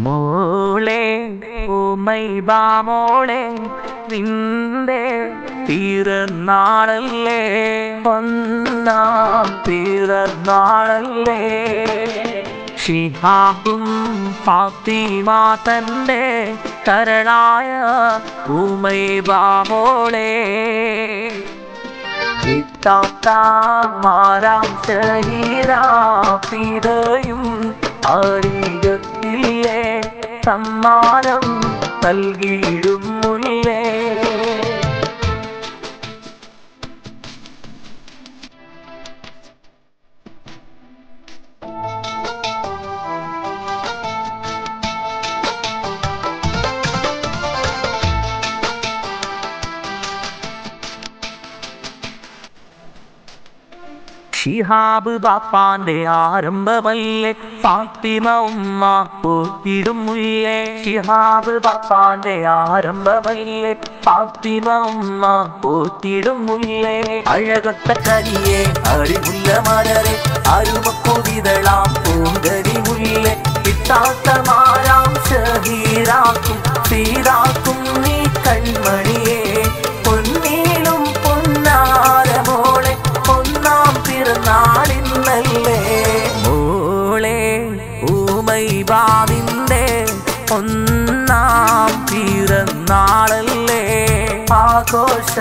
മോളെ ഉമൈബാ മോളെ നിന്റെ പിറന്നാളല്ലേ ഒന്നാം പിറന്നാളല്ലേ ഷിഹാബും ഫാത്തിമ തന്റെ കരളായ ഉമൈബാ മോളെ മാറാം ശരീരാപിതയും അരികത്തില്ലേ സമ്മാനം നൽകിയിടും മുല്ലേ ഷിഹാബ് ബാപ്പാന്റെ ആരംഭമല്ലേ ഫാത്തിമ ഉമ്മ പോറ്റിടും മുല്ലേ ഷിഹാബ് ബാപ്പാന്റെ ആരംഭമല്ലേ ഫാത്തിമ ഉമ്മ പോറ്റിടും മുല്ലേ അഴകൊത്ത കരിയെ അറിവുള്ള മലരെ അരുമക്കൊതിതളാം പൂങ്കരി മുല്ലേ കിട്ടാത്ത മാരാം ഷഹീറാക്കും സീറാക്കും നീ കൺമണിയെ പൊന്നീലും പൊന്നാരമോളെ ഒന്നാം പിറന്നാളിന്നല്ലേ മോളെ ഉമൈബാവിന്റെ ഒന്നാം പിറന്നാളല്ലേ ആഘോഷ